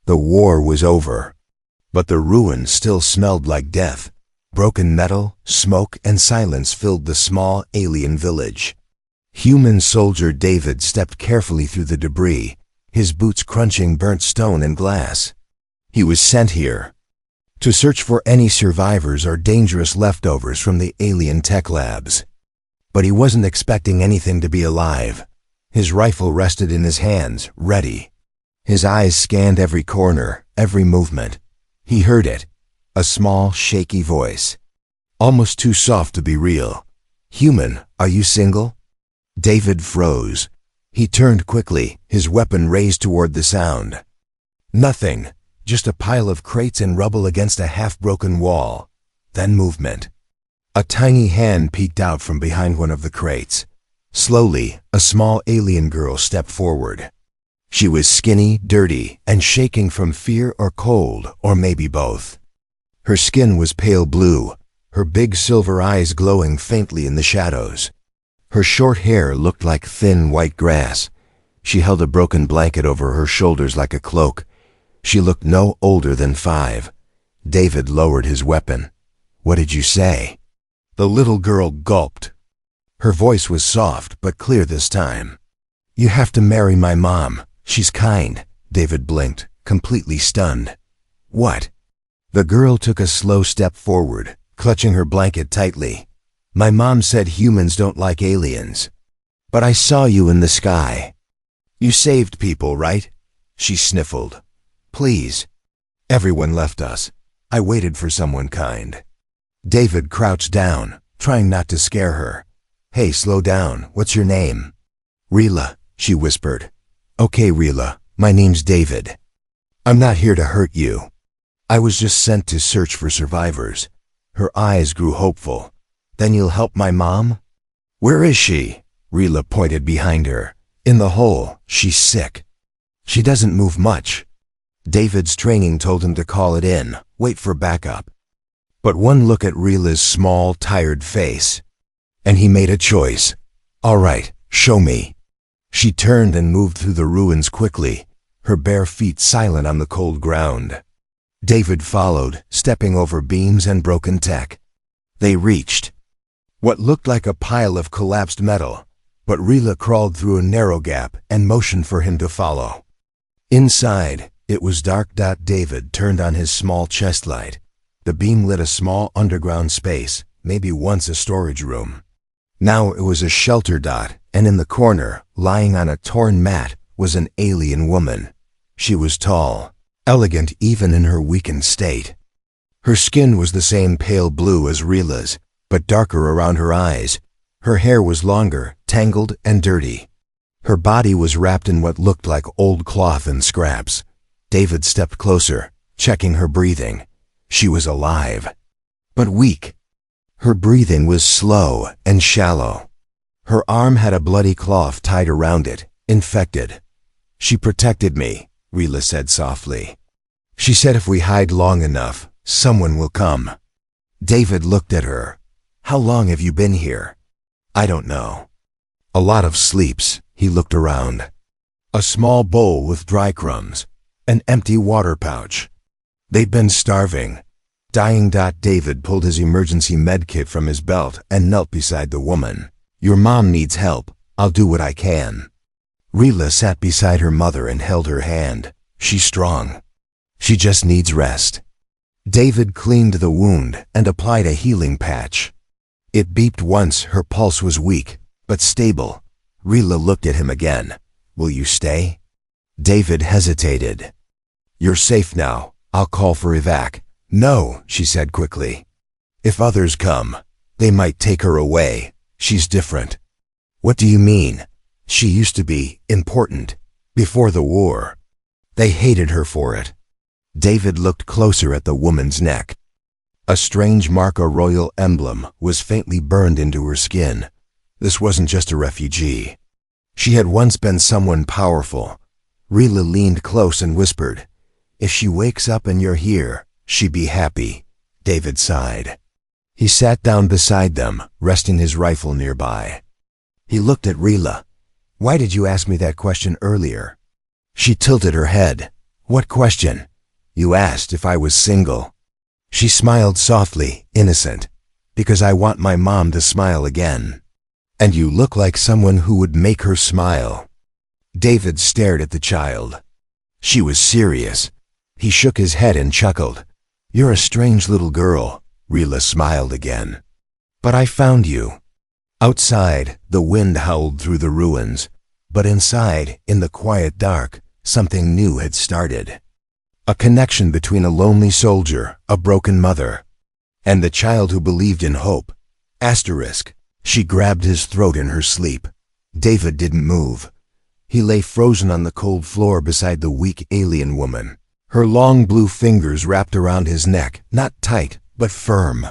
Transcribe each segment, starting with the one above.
The war was over. But the ruins still smelled like death. Broken metal, smoke, and silence filled the small alien village. Human soldier David stepped carefully through the debris, his boots crunching burnt stone and glass. He was sent here to search for any survivors or dangerous leftovers from the alien tech labs. But he wasn't expecting anything to be alive. His rifle rested in his hands, ready. His eyes scanned every corner, every movement. He heard it, a small, shaky voice, almost too soft to be real. "Human, are you single?" David froze. He turned quickly, his weapon raised toward the sound. Nothing, just a pile of crates and rubble against a half-broken wall. Then movement. A tiny hand peeked out from behind one of the crates. Slowly, a small alien girl stepped forward. She was skinny, dirty, and shaking from fear or cold, or maybe both. Her skin was pale blue, her big silver eyes glowing faintly in the shadows. Her short hair looked like thin white grass. She held a broken blanket over her shoulders like a cloak. She looked no older than 5. David lowered his weapon. "What did you say?" The little girl gulped. Her voice was soft but clear this time. "You have to marry my mom. She's kind." David blinked, completely stunned. "What?" The girl took a slow step forward, clutching her blanket tightly. "My mom said humans don't like aliens. But I saw you in the sky. You saved people, right?" She sniffled. "Please." "Everyone left us. I waited for someone kind." David crouched down, trying not to scare her. "Hey, slow down. What's your name?" "Rila," she whispered. "Okay, Rila, my name's David. I'm not here to hurt you. I was just sent to search for survivors." Her eyes grew hopeful. "Then you'll help my mom?" "Where is she?" Rila pointed behind her. "In the hole. She's sick. She doesn't move much." David's training told him to call it in, wait for backup. But one look at Rila's small, tired face, and he made a choice. "All right, show me." She turned and moved through the ruins quickly, her bare feet silent on the cold ground. David followed, stepping over beams and broken tech. They reached what looked like a pile of collapsed metal, but Rila crawled through a narrow gap and motioned for him to follow. Inside, it was dark. David turned on his small chest light. The beam lit a small underground space, maybe once a storage room. Now it was a shelter. And in the corner, lying on a torn mat, was an alien woman. She was tall, elegant even in her weakened state. Her skin was the same pale blue as Rila's, but darker around her eyes. Her hair was longer, tangled, and dirty. Her body was wrapped in what looked like old cloth and scraps. David stepped closer, checking her breathing. She was alive, but weak. Her breathing was slow and shallow. Her arm had a bloody cloth tied around it, infected. "She protected me," Rila said softly. "She said if we hide long enough, someone will come." David looked at her. "How long have you been here?" "I don't know." "A lot of sleeps." He looked around. A small bowl with dry crumbs, an empty water pouch. They'd been starving, dying. David pulled his emergency med kit from his belt and knelt beside the woman. "Your mom needs help. I'll do what I can." Rila sat beside her mother and held her hand. "She's strong. She just needs rest." David cleaned the wound and applied a healing patch. It beeped once. Her pulse was weak, but stable. Rila looked at him again. "Will you stay?" David hesitated. "You're safe now. I'll call for evac." "No," she said quickly. "If others come, they might take her away. She's different." "What do you mean?" "She used to be important before the war. They hated her for it." David looked closer at the woman's neck. A strange mark, a royal emblem, was faintly burned into her skin. This wasn't just a refugee. She had once been someone powerful. Rila leaned close and whispered, "If she wakes up and you're here, she'd be happy." David sighed. He sat down beside them, resting his rifle nearby. He looked at Rila. "Why did you ask me that question earlier?" She tilted her head. What question? You asked if I was single. She smiled softly, innocent. Because I want my mom to smile again. And you look like someone who would make her smile. David stared at the child. She was serious. He shook his head and chuckled. You're a strange little girl. Rila smiled again. But I found you. Outside, the wind howled through the ruins. But inside, in the quiet dark, something new had started. A connection between a lonely soldier, a broken mother, and the child who believed in hope. Asterisk. She grabbed his throat in her sleep. David didn't move. He lay frozen on the cold floor beside the weak alien woman. Her long blue fingers wrapped around his neck, not tight, but firm.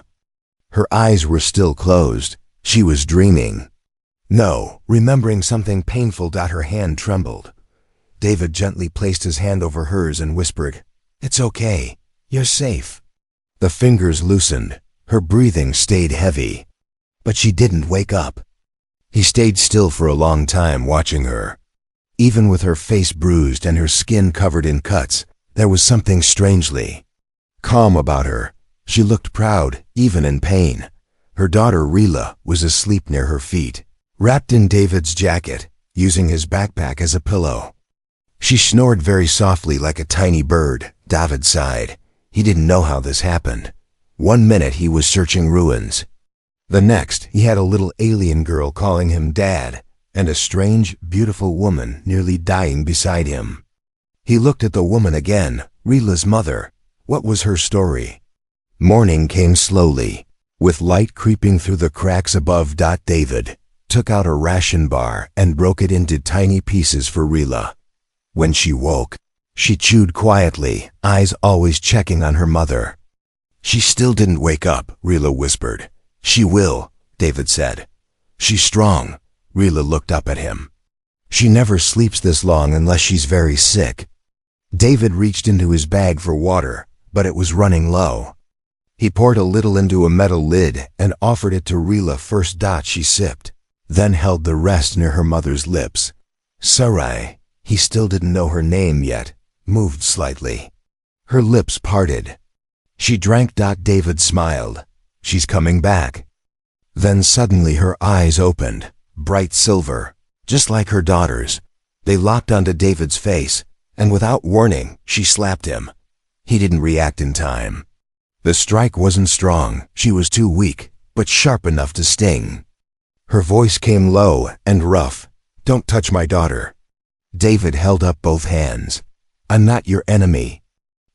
Her eyes were still closed. She was dreaming. No, remembering something painful. Her hand trembled. David gently placed his hand over hers and whispered, It's okay. You're safe. The fingers loosened. Her breathing stayed heavy. But she didn't wake up. He stayed still for a long time watching her. Even with her face bruised and her skin covered in cuts, there was something strangely calm about her. She looked proud, even in pain. Her daughter Rila was asleep near her feet, wrapped in David's jacket, using his backpack as a pillow. She snored very softly like a tiny bird. David sighed. He didn't know how this happened. 1 minute he was searching ruins. The next, he had a little alien girl calling him Dad, and a strange, beautiful woman nearly dying beside him. He looked at the woman again, Rila's mother. What was her story? Morning came slowly, with light creeping through the cracks above. David took out a ration bar and broke it into tiny pieces for Rila. When she woke, she chewed quietly, eyes always checking on her mother. She still didn't wake up, Rila whispered. She will, David said. She's strong. Rila looked up at him. She never sleeps this long unless she's very sick. David reached into his bag for water, but it was running low. He poured a little into a metal lid and offered it to Rila first. She sipped, then held the rest near her mother's lips. Sarai, he still didn't know her name yet, moved slightly. Her lips parted. She drank. David smiled. She's coming back. Then suddenly her eyes opened, bright silver, just like her daughter's. They locked onto David's face, and without warning, she slapped him. He didn't react in time. The strike wasn't strong. She was too weak, but sharp enough to sting. Her voice came low and rough. Don't touch my daughter. David held up both hands. I'm not your enemy.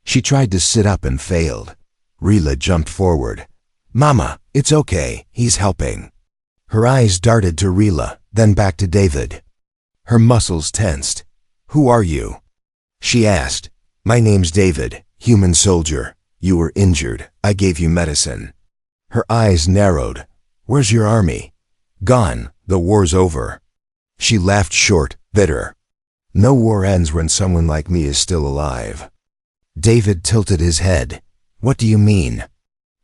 She tried to sit up and failed. Rila jumped forward. Mama, it's okay, he's helping. Her eyes darted to Rila, then back to David. Her muscles tensed. Who are you? She asked. My name's David, human soldier. You were injured. I gave you medicine. Her eyes narrowed. Where's your army? Gone. The war's over. She laughed short, bitter. No war ends when someone like me is still alive. David tilted his head. What do you mean?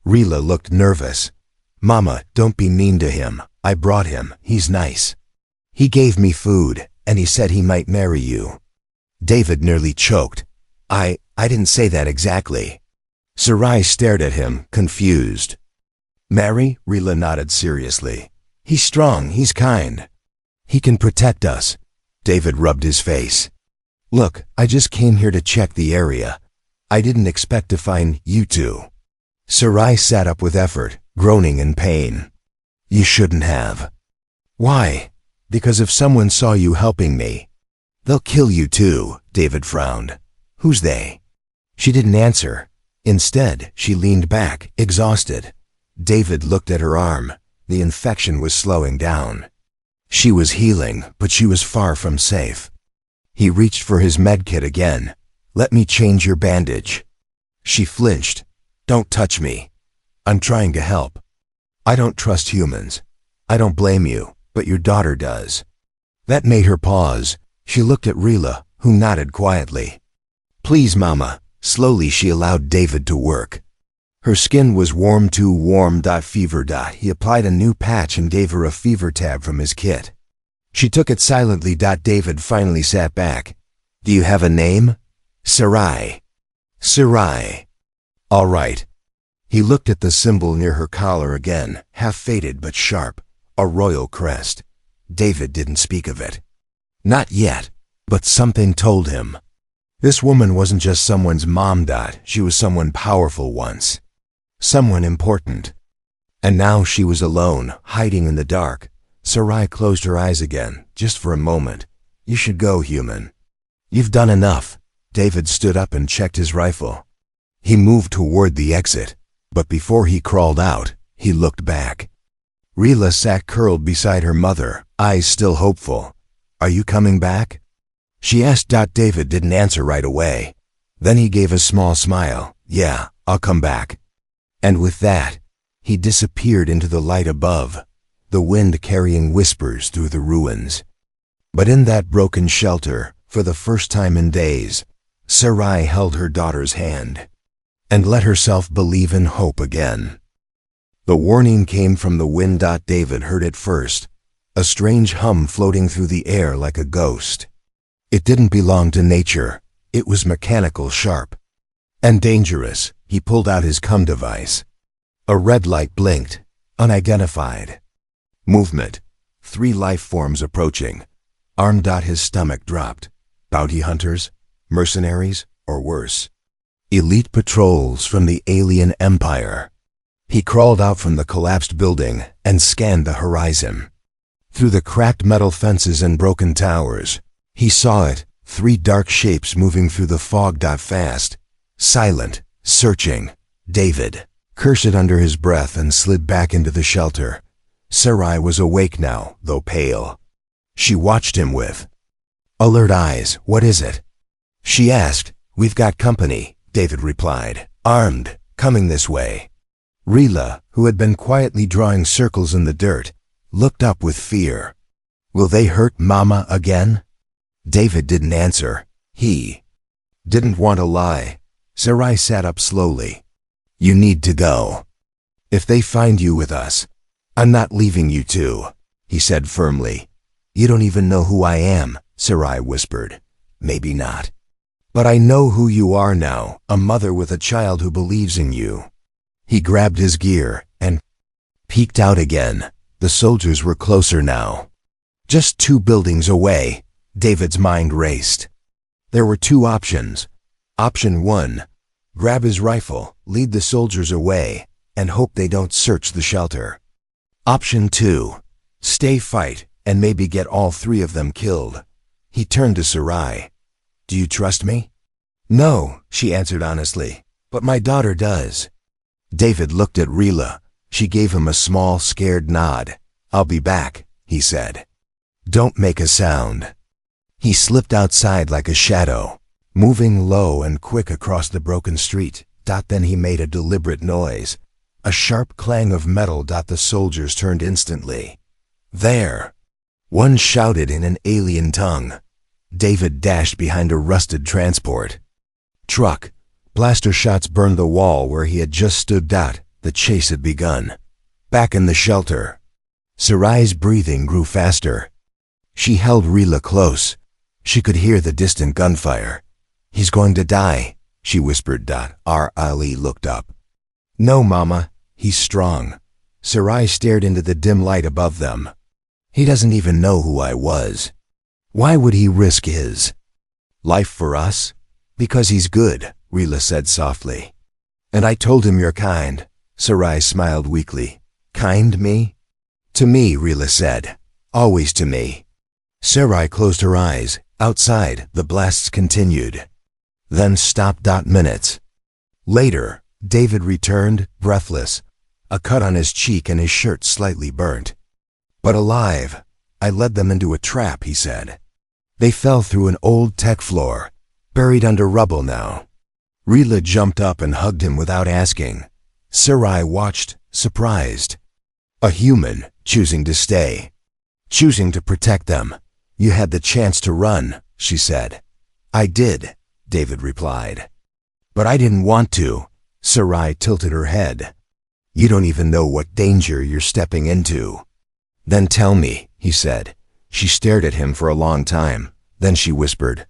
Rila looked nervous. Mama, don't be mean to him. I brought him. He's nice. He gave me food, and he said he might marry you. David nearly choked. I didn't say that exactly. Sarai stared at him, confused. Marry? Rila nodded seriously. He's strong, he's kind. He can protect us. David rubbed his face. Look, I just came here to check the area. I didn't expect to find you two. Sarai sat up with effort, groaning in pain. You shouldn't have. Why? Because if someone saw you helping me, they'll kill you too, David frowned. Who's they? She didn't answer. Instead, she leaned back, exhausted. David looked at her arm. The infection was slowing down. She was healing, but she was far from safe. He reached for his medkit again. Let me change your bandage. She flinched. Don't touch me. I'm trying to help. I don't trust humans. I don't blame you, but your daughter does. That made her pause. She looked at Rila, who nodded quietly. Please, Mama. Slowly she allowed David to work. Her skin was warm, too warm. Fever. He applied a new patch and gave her a fever tab from his kit. She took it silently. David finally sat back. Do you have a name? Sarai. Sarai. All right. He looked at the symbol near her collar again, half faded but sharp, a royal crest. David didn't speak of it. Not yet, but something told him. This woman wasn't just someone's mom. She was someone powerful once. Someone important. And now she was alone, hiding in the dark. Sarai closed her eyes again, just for a moment. You should go, human. You've done enough. David stood up and checked his rifle. He moved toward the exit, but before he crawled out, he looked back. Rila sat curled beside her mother, eyes still hopeful. Are you coming back? She asked. David didn't answer right away. Then he gave a small smile. Yeah, I'll come back. And with that, he disappeared into the light above, the wind carrying whispers through the ruins. But in that broken shelter, for the first time in days, Sarai held her daughter's hand and let herself believe in hope again. The warning came from the wind. David heard it first, a strange hum floating through the air like a ghost. It didn't belong to nature. It was mechanical, sharp, and dangerous. He pulled out his cum device. A red light blinked, unidentified. Movement. 3 life forms approaching. Armed. His stomach dropped. Bounty hunters, mercenaries, or worse, elite patrols from the alien empire. He crawled out from the collapsed building and scanned the horizon. Through the cracked metal fences and broken towers, he saw it, 3 dark shapes moving through the fog. Fast, silent, searching. David cursed under his breath and slid back into the shelter. Sarai was awake now, though pale. She watched him with alert eyes. What is it? She asked. We've got company, David replied. Armed, coming this way. Rila, who had been quietly drawing circles in the dirt, looked up with fear. Will they hurt Mama again? David didn't answer. He didn't want to lie. Sarai sat up slowly. You need to go. If they find you with us, I'm not leaving you too, he said firmly. You don't even know who I am, Sarai whispered. Maybe not. But I know who you are now, a mother with a child who believes in you. He grabbed his gear and peeked out again. The soldiers were closer now. Just 2 buildings away. David's mind raced. There were 2 options. Option 1, grab his rifle, lead the soldiers away, and hope they don't search the shelter. Option 2, stay, fight, and maybe get all 3 of them killed. He turned to Sarai. Do you trust me? No, she answered honestly, but my daughter does. David looked at Rila. She gave him a small, scared nod. I'll be back, he said. Don't make a sound. He slipped outside like a shadow, moving low and quick across the broken street. Then he made a deliberate noise, a sharp clang of metal. The soldiers turned instantly. There! One shouted in an alien tongue. David dashed behind a rusted transport truck. Blaster shots burned the wall where he had just stood. The chase had begun. Back in the shelter, Sarai's breathing grew faster. She held Rila close. She could hear the distant gunfire. He's going to die, she whispered. Ali looked up. No, Mama, he's strong. Sarai stared into the dim light above them. He doesn't even know who I was. Why would he risk his life for us? Because he's good, Rila said softly. And I told him you're kind. Sarai smiled weakly. Kind, me? To me, Rila said. Always to me. Sarai closed her eyes. Outside, the blasts continued. Then stopped. Minutes later, David returned, breathless, a cut on his cheek and his shirt slightly burnt. But alive. I led them into a trap, he said. They fell through an old tech floor, buried under rubble now. Rila jumped up and hugged him without asking. Sarai watched, surprised. A human choosing to stay, choosing to protect them. You had the chance to run, she said. I did, David replied. But I didn't want to. Sarai tilted her head. You don't even know what danger you're stepping into. Then tell me, he said. She stared at him for a long time. Then she whispered,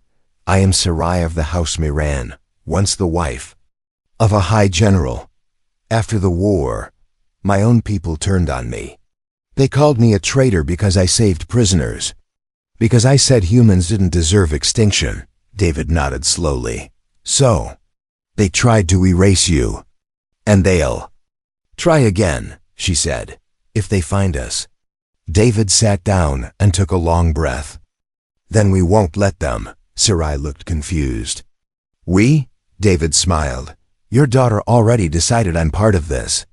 I am Sarai of the House Miran, once the wife of a high general. After the war, my own people turned on me. They called me a traitor because I saved prisoners. Because I said humans didn't deserve extinction. David nodded slowly. So, they tried to erase you. And they'll try again, she said, if they find us. David sat down and took a long breath. Then we won't let them. Sarai looked confused. We? David smiled. Your daughter already decided I'm part of this.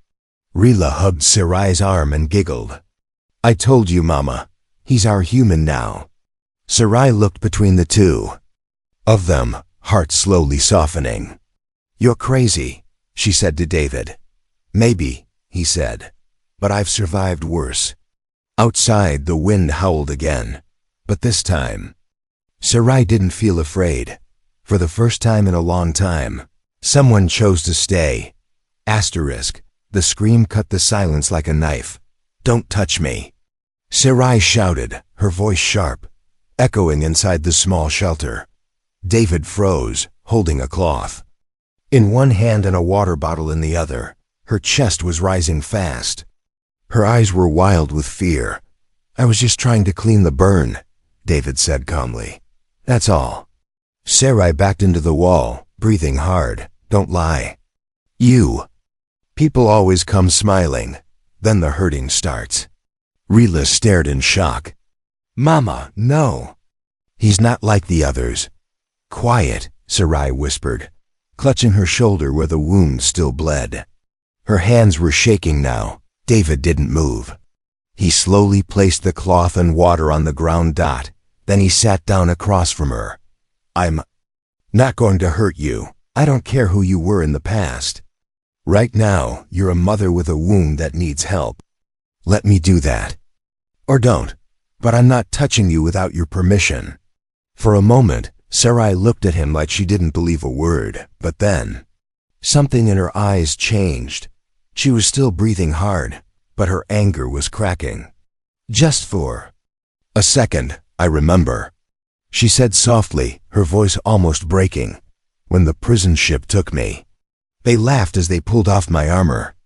Rila hugged Sarai's arm and giggled. I told you, Mama. He's our human now. Sarai looked between the two of them, heart slowly softening. You're crazy, she said to David. Maybe, he said, but I've survived worse. Outside, the wind howled again, but this time, Sarai didn't feel afraid. For the first time in a long time, someone chose to stay. Asterisk. The scream cut the silence like a knife. Don't touch me. Sarai shouted, her voice sharp, echoing inside the small shelter. David froze, holding a cloth in one hand and a water bottle in the other. Her chest was rising fast. Her eyes were wild with fear. I was just trying to clean the burn, David said calmly. That's all. Sarai backed into the wall, breathing hard. Don't lie. You. People always come smiling. Then the hurting starts. Rila stared in shock. Mama, no. He's not like the others. Quiet, Sarai whispered, clutching her shoulder where the wound still bled. Her hands were shaking now. David didn't move. He slowly placed the cloth and water on the ground dot. Then he sat down across from her. I'm not going to hurt you. I don't care who you were in the past. Right now, you're a mother with a wound that needs help. Let me do that. Or don't. But I'm not touching you without your permission. For a moment, Sarai looked at him like she didn't believe a word, but then something in her eyes changed. She was still breathing hard, but her anger was cracking. Just for a second, I remember, she said softly, her voice almost breaking. When the prison ship took me, they laughed as they pulled off my armor.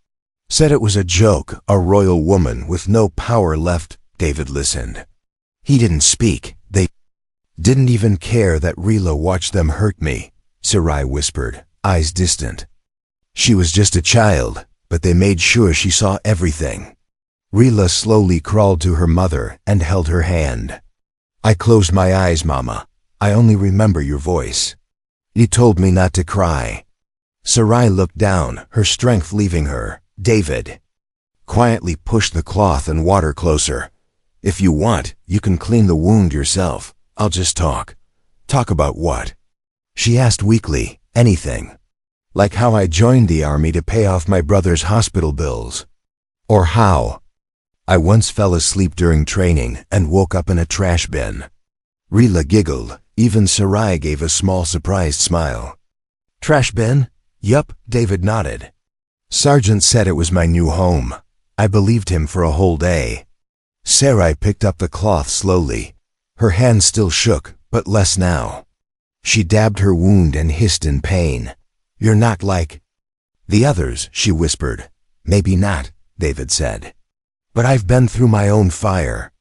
Said it was a joke, a royal woman with no power left. David listened. He didn't speak. They didn't even care that Rila watched them hurt me, Sarai whispered, eyes distant. She was just a child, but they made sure she saw everything. Rila slowly crawled to her mother and held her hand. I closed my eyes, Mama. I only remember your voice. You told me not to cry. Sarai looked down, her strength leaving her. David quietly pushed the cloth and water closer. If you want, you can clean the wound yourself. I'll just talk. Talk about what? She asked weakly. Anything. Like how I joined the army to pay off my brother's hospital bills. Or how I once fell asleep during training and woke up in a trash bin. Rila giggled. Even Sarai gave a small surprised smile. Trash bin? Yup, David nodded. Sergeant said it was my new home. I believed him for a whole day. Sarai picked up the cloth slowly. Her hand still shook, but less now. She dabbed her wound and hissed in pain. You're not like the others, she whispered. Maybe not, David said. But I've been through my own fire.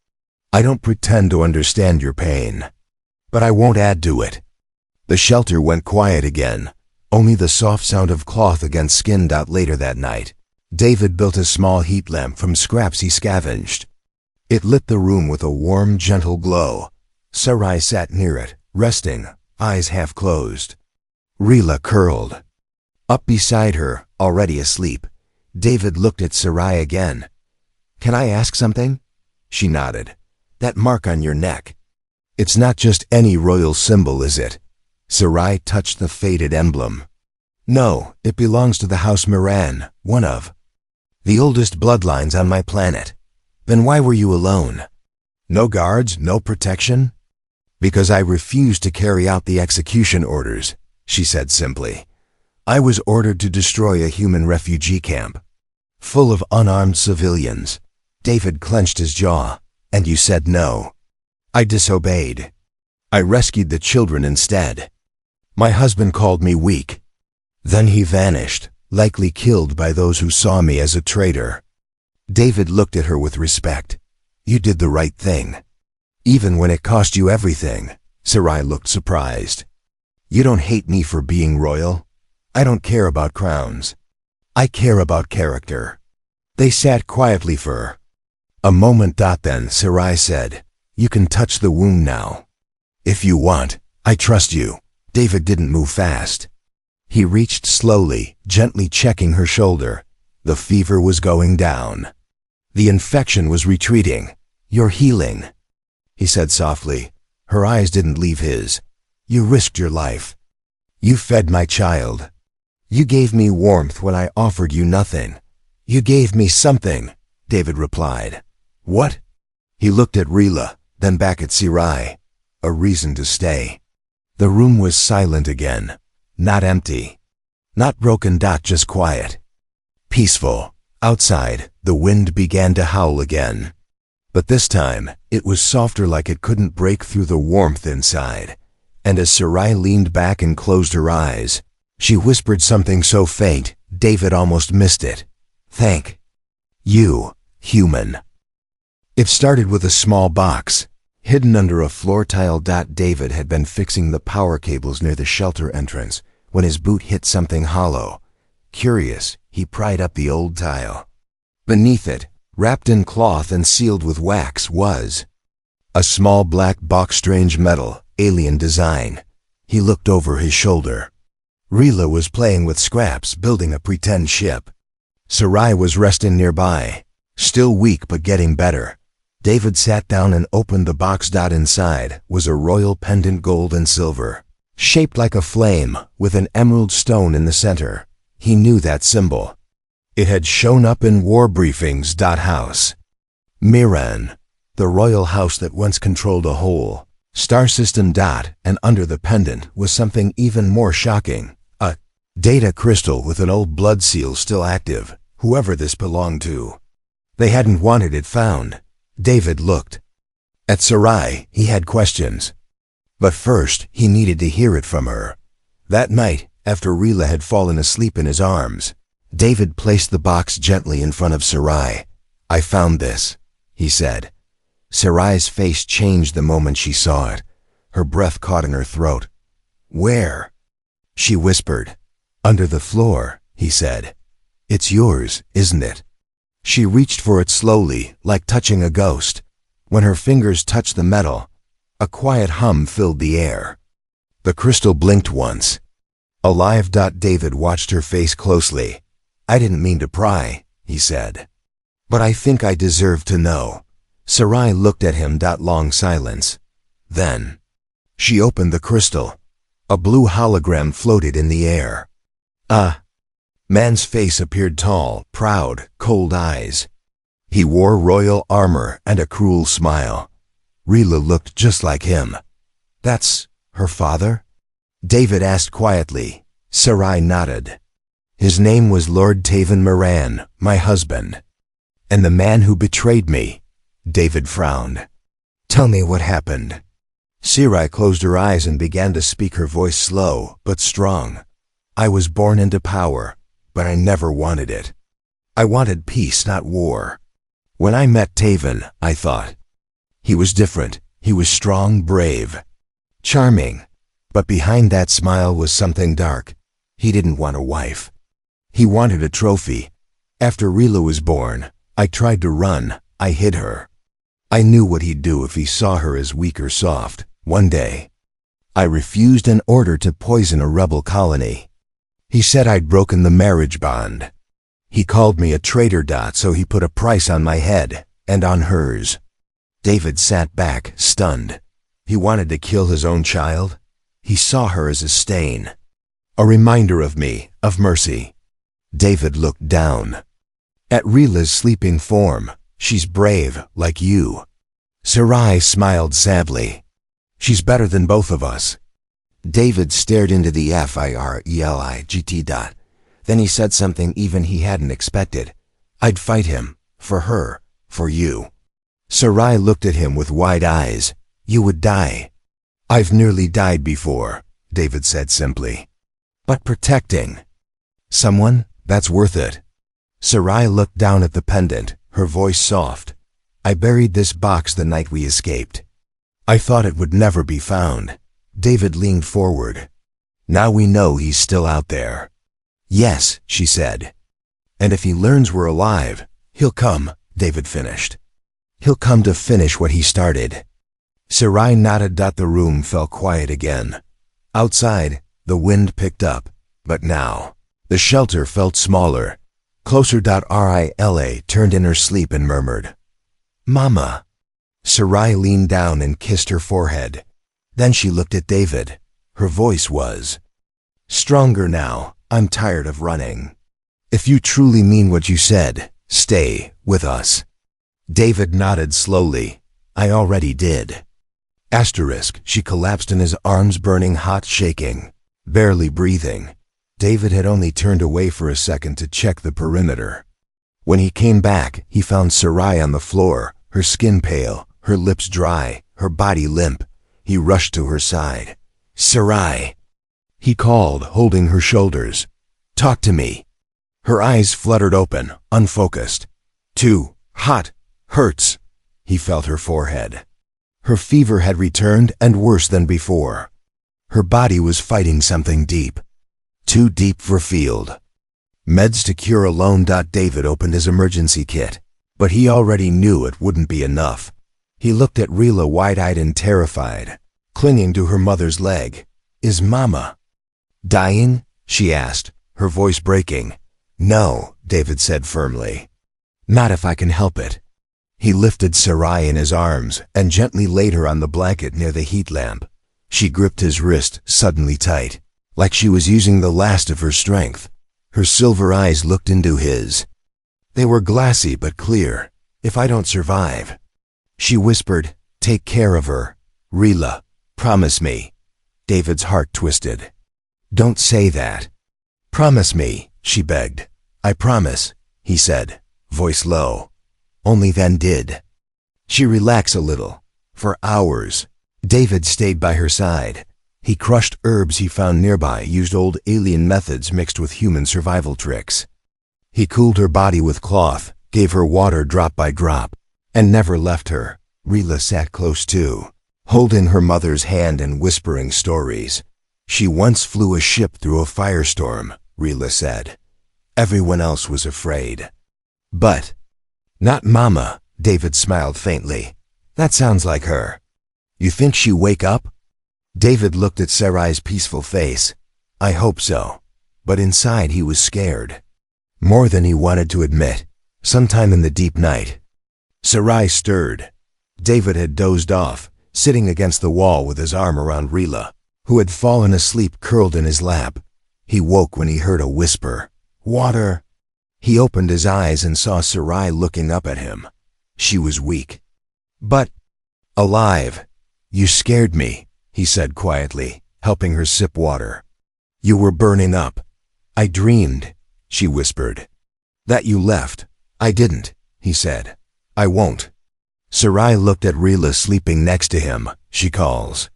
I don't pretend to understand your pain. But I won't add to it. The shelter went quiet again. Only the soft sound of cloth against skin. Later that night, David built a small heat lamp from scraps he scavenged. It lit the room with a warm, gentle glow. Sarai sat near it, resting, eyes half closed. Rila curled up beside her, already asleep. David looked at Sarai again. Can I ask something? She nodded. That mark on your neck. It's not just any royal symbol, is it? Sarai touched the faded emblem. No, it belongs to the House Miran, one of the oldest bloodlines on my planet. Then why were you alone? No guards, no protection? Because I refused to carry out the execution orders, she said simply. I was ordered to destroy a human refugee camp, full of unarmed civilians. David clenched his jaw. And you said no. I disobeyed. I rescued the children instead. My husband called me weak. Then he vanished, likely killed by those who saw me as a traitor. David looked at her with respect. You did the right thing. Even when it cost you everything. Sarai looked surprised. You don't hate me for being royal. I don't care about crowns. I care about character. They sat quietly for a moment. Then Sarai said, You can touch the wound now. If you want, I trust you. David didn't move fast. He reached slowly, gently checking her shoulder. The fever was going down. The infection was retreating. You're healing, he said softly. Her eyes didn't leave his. You risked your life. You fed my child. You gave me warmth when I offered you nothing. You gave me something, David replied. What? He looked at Rila, then back at Sarai. A reason to stay. The room was silent again. Not empty. Not broken. Just quiet. Peaceful. Outside, the wind began to howl again. But this time, it was softer, like it couldn't break through the warmth inside. And as Sarai leaned back and closed her eyes, she whispered something so faint, David almost missed it. Thank you, human. It started with a small box, hidden under a floor tile. David had been fixing the power cables near the shelter entrance when his boot hit something hollow. Curious, he pried up the old tile. Beneath it, wrapped in cloth and sealed with wax, was a small black box, strange metal, alien design. He looked over his shoulder. Rila was playing with scraps, building a pretend ship. Sarai was resting nearby, still weak but getting better. David sat down and opened the box. Inside was a royal pendant, gold and silver, shaped like a flame, with an emerald stone in the center. He knew that symbol. It had shown up in war briefings. House Miran, the royal house that once controlled a whole star system. And under the pendant was something even more shocking. A data crystal with an old blood seal still active, whoever this belonged to. They hadn't wanted it found. David looked at Sarai. He had questions. But first, he needed to hear it from her. That night, after Rila had fallen asleep in his arms, David placed the box gently in front of Sarai. I found this, he said. Sarai's face changed the moment she saw it. Her breath caught in her throat. Where? She whispered. Under the floor, he said. It's yours, isn't it? She reached for it slowly, like touching a ghost. When her fingers touched the metal, a quiet hum filled the air. The crystal blinked once. Alive. David watched her face closely. I didn't mean to pry, he said. But I think I deserve to know. Sarai looked at him. Long silence. Then she opened the crystal. A blue hologram floated in the air. A man's face appeared, tall, proud, cold eyes. He wore royal armor and a cruel smile. Rila looked just like him. That's her father? David asked quietly. Sarai nodded. His name was Lord Taven Moran, my husband. And the man who betrayed me. David frowned. Tell me what happened. Sarai closed her eyes and began to speak, her voice slow but strong. I was born into power, but I never wanted it. I wanted peace, not war. When I met Taven, I thought. He was different. He was strong, brave, charming. But behind that smile was something dark. He didn't want a wife. He wanted a trophy. After Rila was born, I tried to run. I hid her. I knew what he'd do if he saw her as weak or soft. One day, I refused an order to poison a rebel colony. He said I'd broken the marriage bond. He called me a traitor. So he put a price on my head and on hers. David sat back, stunned. He wanted to kill his own child. He saw her as a stain, a reminder of me, of mercy. David looked down at Rila's sleeping form. She's brave, like you. Sarai smiled sadly. She's better than both of us. David stared into the FIRELIGT. Then he said something even he hadn't expected. I'd fight him, for her, for you. Sarai looked at him with wide eyes. You would die. I've nearly died before, David said simply. But protecting someone, that's worth it. Sarai looked down at the pendant, her voice soft. I buried this box the night we escaped. I thought it would never be found. David leaned forward. Now we know he's still out there. Yes, she said. And if he learns we're alive, he'll come, David finished. He'll come to finish what he started. Sarai nodded. The room fell quiet again. Outside, the wind picked up, but now, the shelter felt smaller. Closer. Rila turned in her sleep and murmured, Mama. Sarai leaned down and kissed her forehead. Then she looked at David. Her voice was stronger now. I'm tired of running. If you truly mean what you said, stay with us. David nodded slowly. I already did. She collapsed in his arms, burning hot, shaking, barely breathing. David had only turned away for a second to check the perimeter. When he came back, he found Sarai on the floor, her skin pale, her lips dry, her body limp. He rushed to her side. Sarai, he called, holding her shoulders. Talk to me. Her eyes fluttered open, unfocused. Too hot. Hurts. He felt her forehead. Her fever had returned, and worse than before. Her body was fighting something deep. Too deep for field. Meds to cure alone. David opened his emergency kit, but he already knew it wouldn't be enough. He looked at Rila wide-eyed and terrified, clinging to her mother's leg. Is Mama dying? She asked, her voice breaking. No, David said firmly. Not if I can help it. He lifted Sarai in his arms and gently laid her on the blanket near the heat lamp. She gripped his wrist suddenly tight, like she was using the last of her strength. Her silver eyes looked into his. They were glassy but clear. If I don't survive, she whispered, take care of her. Rila, promise me. David's heart twisted. Don't say that. Promise me, she begged. I promise, he said, voice low. Only then did she relax a little. For hours, David stayed by her side. He crushed herbs he found nearby, used old alien methods mixed with human survival tricks. He cooled her body with cloth, gave her water drop by drop, and never left her. Rila sat close too, holding her mother's hand and whispering stories. She once flew a ship through a firestorm, Rila said. Everyone else was afraid. But not Mama, David smiled faintly. That sounds like her. You think she'll wake up? David looked at Sarai's peaceful face. I hope so. But inside he was scared. More than he wanted to admit. Sometime in the deep night, Sarai stirred. David had dozed off, sitting against the wall with his arm around Rila, who had fallen asleep curled in his lap. He woke when he heard a whisper. Water. He opened his eyes and saw Sarai looking up at him. She was weak, but alive. You scared me, he said quietly, helping her sip water. You were burning up. I dreamed, she whispered. That you left. I didn't, he said. I won't. Sarai looked at Rila sleeping next to him. She calls.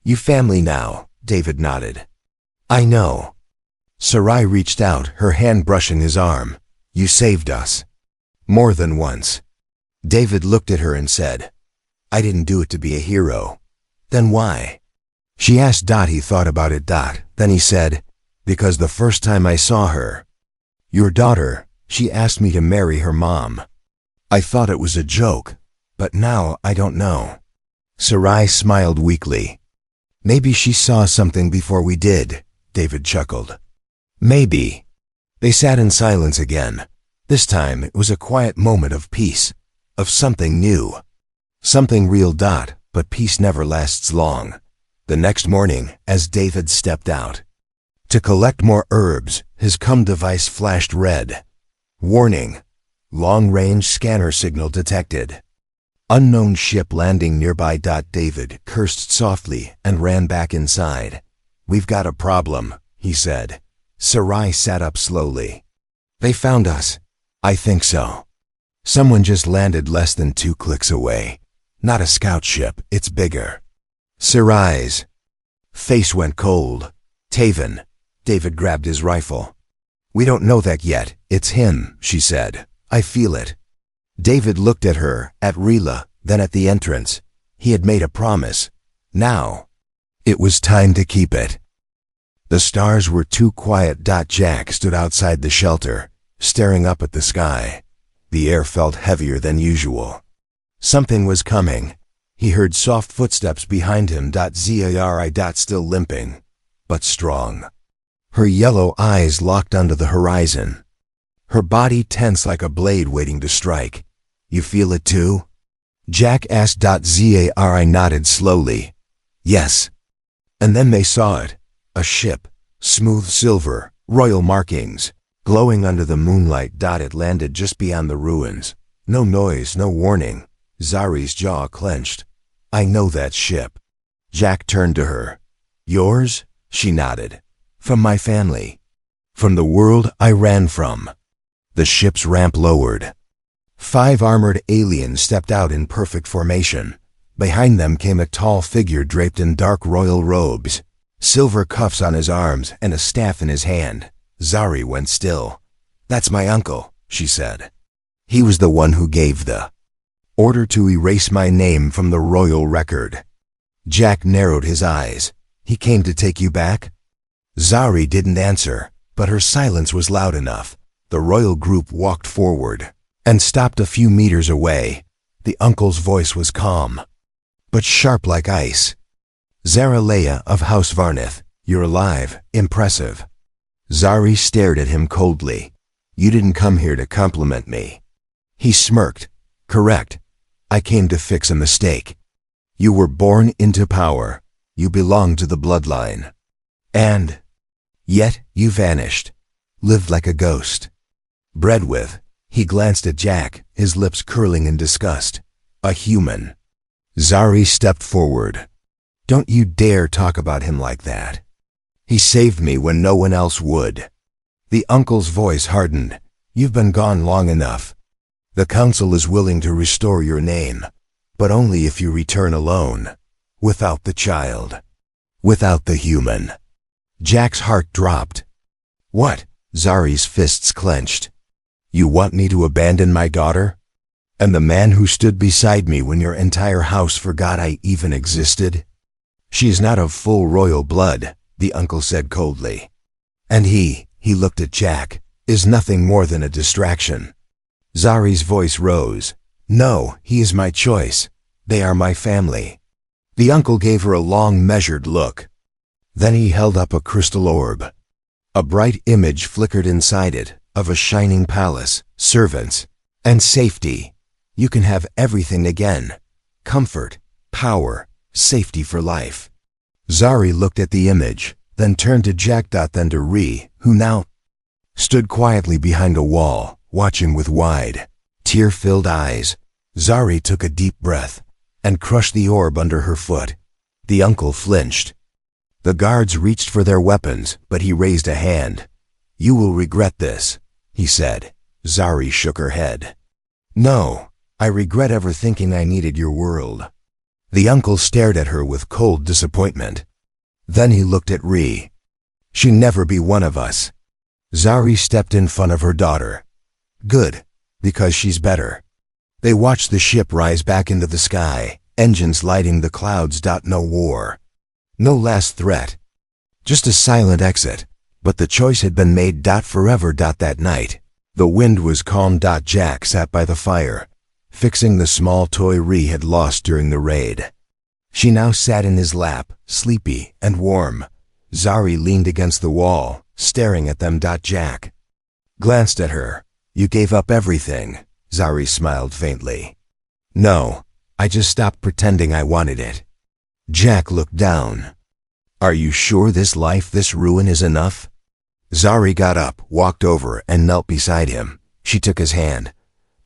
You family now, David nodded. I know. Sarai reached out, her hand brushing his arm. You saved us. More than once. David looked at her and said, I didn't do it to be a hero. Then why? She asked. He thought about it. Then he said, because the first time I saw her, your daughter, she asked me to marry her mom. I thought it was a joke, but now I don't know. Sarai smiled weakly. Maybe she saw something before we did, David chuckled. Maybe. They sat in silence again. This time it was a quiet moment of peace, of something new. Something real. But peace never lasts long. The next morning, as David stepped out to collect more herbs, his cum device flashed red. Warning. Long-range scanner signal detected. Unknown ship landing nearby. David cursed softly and ran back inside. We've got a problem, he said. Sarai sat up slowly. They found us. I think so. Someone just landed less than 2 clicks away. Not a scout ship, it's bigger. Sarai's face went cold. Taven. David grabbed his rifle. We don't know that yet. It's him, she said. I feel it. David looked at her, at Rila, then at the entrance. He had made a promise. Now, it was time to keep it. The stars were too quiet. Jack stood outside the shelter, staring up at the sky. The air felt heavier than usual. Something was coming. He heard soft footsteps behind him. Zari. Still limping, but strong. Her yellow eyes locked onto the horizon. Her body tense like a blade waiting to strike. You feel it too? Jack asked. Zari nodded slowly. Yes. And then they saw it. A ship, smooth silver, royal markings, glowing under the moonlight. It landed just beyond the ruins. No noise, no warning. Zari's jaw clenched. I know that ship. Jack turned to her. Yours? She nodded. From my family. From the world I ran from. The ship's ramp lowered. 5 armored aliens stepped out in perfect formation. Behind them came a tall figure draped in dark royal robes, silver cuffs on his arms and a staff in his hand. Zari went still. That's my uncle, she said. He was the one who gave the order to erase my name from the royal record. Jack narrowed his eyes. He came to take you back? Zari didn't answer, but her silence was loud enough. The royal group walked forward and stopped a few meters away. The uncle's voice was calm, but sharp like ice. Zaraleya of House Varnith, you're alive, impressive. Zari stared at him coldly. You didn't come here to compliment me. He smirked. Correct. I came to fix a mistake. You were born into power. You belong to the bloodline. And yet you vanished, lived like a ghost. Bred with, he glanced at Jack, his lips curling in disgust. A human. Zari stepped forward. Don't you dare talk about him like that. He saved me when no one else would. The uncle's voice hardened. You've been gone long enough. The council is willing to restore your name, but only if you return alone, without the child, without the human. Jack's heart dropped. What? Zari's fists clenched. You want me to abandon my daughter? And the man who stood beside me when your entire house forgot I even existed? She is not of full royal blood, the uncle said coldly. And he looked at Jack, is nothing more than a distraction. Zari's voice rose. No, he is my choice. They are my family. The uncle gave her a long, measured look. Then he held up a crystal orb. A bright image flickered inside it, of a shining palace, servants, and safety. You can have everything again. Comfort, power, safety for life. Zari looked at the image, then turned to Jack. Then to Ree, who now stood quietly behind a wall, watching with wide, tear-filled eyes. Zari took a deep breath and crushed the orb under her foot. The uncle flinched. The guards reached for their weapons, but he raised a hand. You will regret this, he said. Zari shook her head. No, I regret ever thinking I needed your world. The uncle stared at her with cold disappointment. Then he looked at Ree. She'll never be one of us. Zari stepped in front of her daughter. Good, because she's better. They watched the ship rise back into the sky, engines lighting the clouds. No war. No last threat. Just a silent exit. But the choice had been made. Forever. That night, the wind was calm. Jack sat by the fire, fixing the small toy Ree had lost during the raid. She now sat in his lap, sleepy and warm. Zari leaned against the wall, staring at them. Jack glanced at her. You gave up everything. Zari smiled faintly. No, I just stopped pretending I wanted it. Jack looked down. Are you sure this life, this ruin is enough? Zari got up, walked over, and knelt beside him. She took his hand.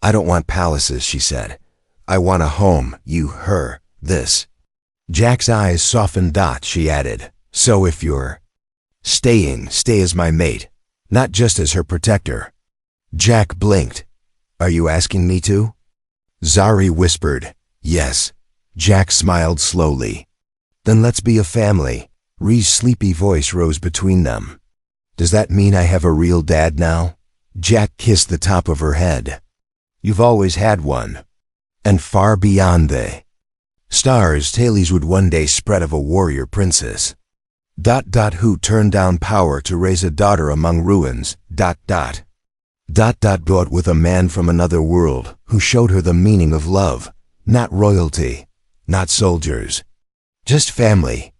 I don't want palaces, she said. I want a home, you, her, this. Jack's eyes softened. She added, so if you're staying, stay as my mate, not just as her protector. Jack blinked. Are you asking me to? Zari whispered, yes. Jack smiled slowly. Then let's be a family. Ree's sleepy voice rose between them. Does that mean I have a real dad now? Jack kissed the top of her head. You've always had one. And far beyond the stars, tales would one day spread of a warrior princess. Who turned down power to raise a daughter among ruins. But with a man from another world who showed her the meaning of love. Not royalty, not soldiers. Just family.